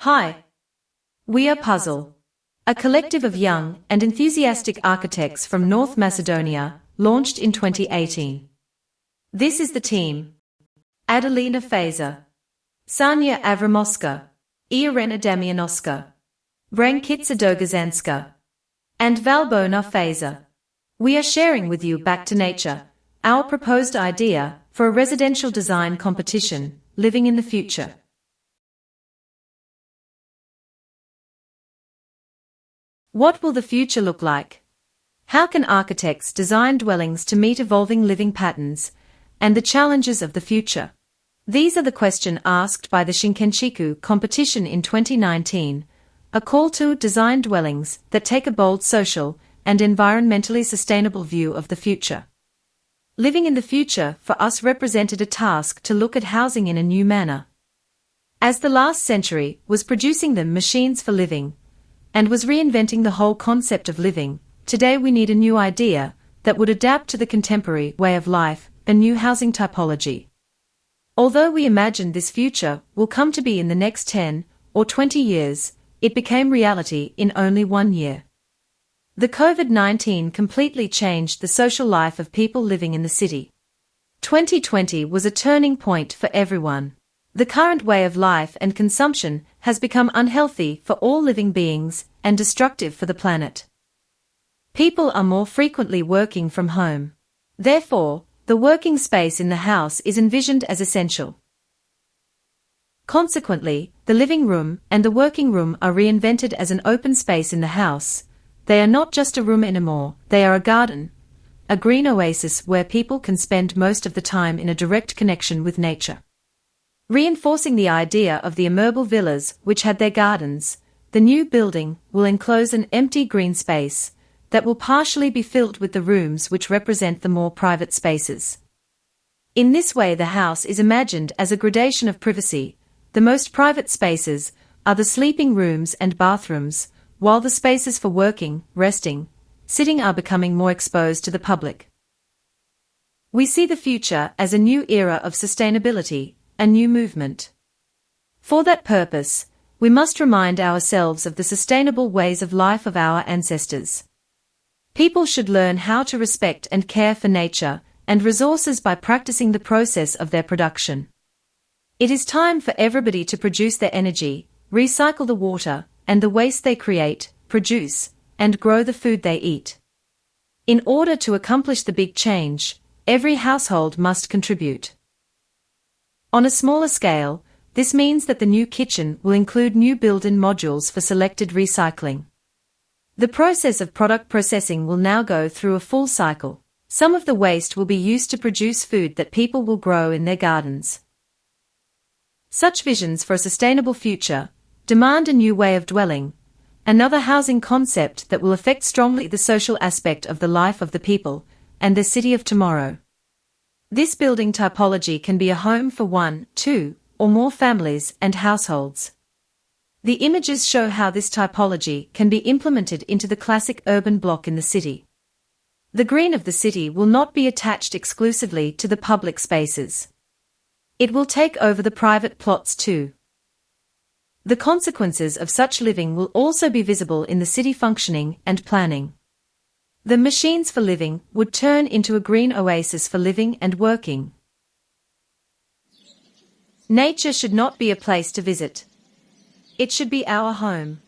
Hi. We are Puzzle, a collective of young and enthusiastic architects from North Macedonia, launched in 2018. This is the team: Adelina Fejza, Sanja Avramoska, Irena Damjanoska, Brankica Dogazanska, and Valbona Fejza. We are sharing with you Back to Nature, our proposed idea for a residential design competition, living in the future. What will the future look like? How can architects design dwellings to meet evolving living patterns and the challenges of the future? These are the questions asked by the Shinkenchiku competition in 2019, a call to design dwellings that take a bold social and environmentally sustainable view of the future. Living in the future for us represented a task to look at housing in a new manner. As the last century was producing the machines for living, and was reinventing the whole concept of living, today we need a new idea that would adapt to the contemporary way of life, a new housing typology. Although we imagined this future will come to be in the next 10 or 20 years, it became reality in only 1 year. The COVID-19 completely changed the social life of people living in the city. 2020 was a turning point for everyone. The current way of life and consumption has become unhealthy for all living beings and destructive for the planet. People are more frequently working from home. Therefore, the working space in the house is envisioned as essential. Consequently, the living room and the working room are reinvented as an open space in the house. They are not just a room anymore, they are a garden, a green oasis where people can spend most of the time in a direct connection with nature. Reinforcing the idea of the Immeuble villas which had their gardens, the new building will enclose an empty green space that will partially be filled with the rooms which represent the more private spaces. In this way, the house is imagined as a gradation of privacy. The most private spaces are the sleeping rooms and bathrooms, while the spaces for working, resting, sitting are becoming more exposed to the public. We see the future as a new era of sustainability, a new movement. For that purpose, we must remind ourselves of the sustainable ways of life of our ancestors. People should learn how to respect and care for nature and resources by practicing the process of their production. It is time for everybody to produce their energy, recycle the water and the waste they create, produce, and grow the food they eat. In order to accomplish the big change, every household must contribute. On a smaller scale, this means that the new kitchen will include new built-in modules for selected recycling. The process of product processing will now go through a full cycle. Some of the waste will be used to produce food that people will grow in their gardens. Such visions for a sustainable future demand a new way of dwelling, another housing concept that will affect strongly the social aspect of the life of the people and the city of tomorrow. This building typology can be a home for 1, 2, or more families and households. The images show how this typology can be implemented into the classic urban block in the city. The green of the city will not be attached exclusively to the public spaces. It will take over the private plots too. The consequences of such living will also be visible in the city functioning and planning. The machines for living would turn into a green oasis for living and working. Nature should not be a place to visit. It should be our home.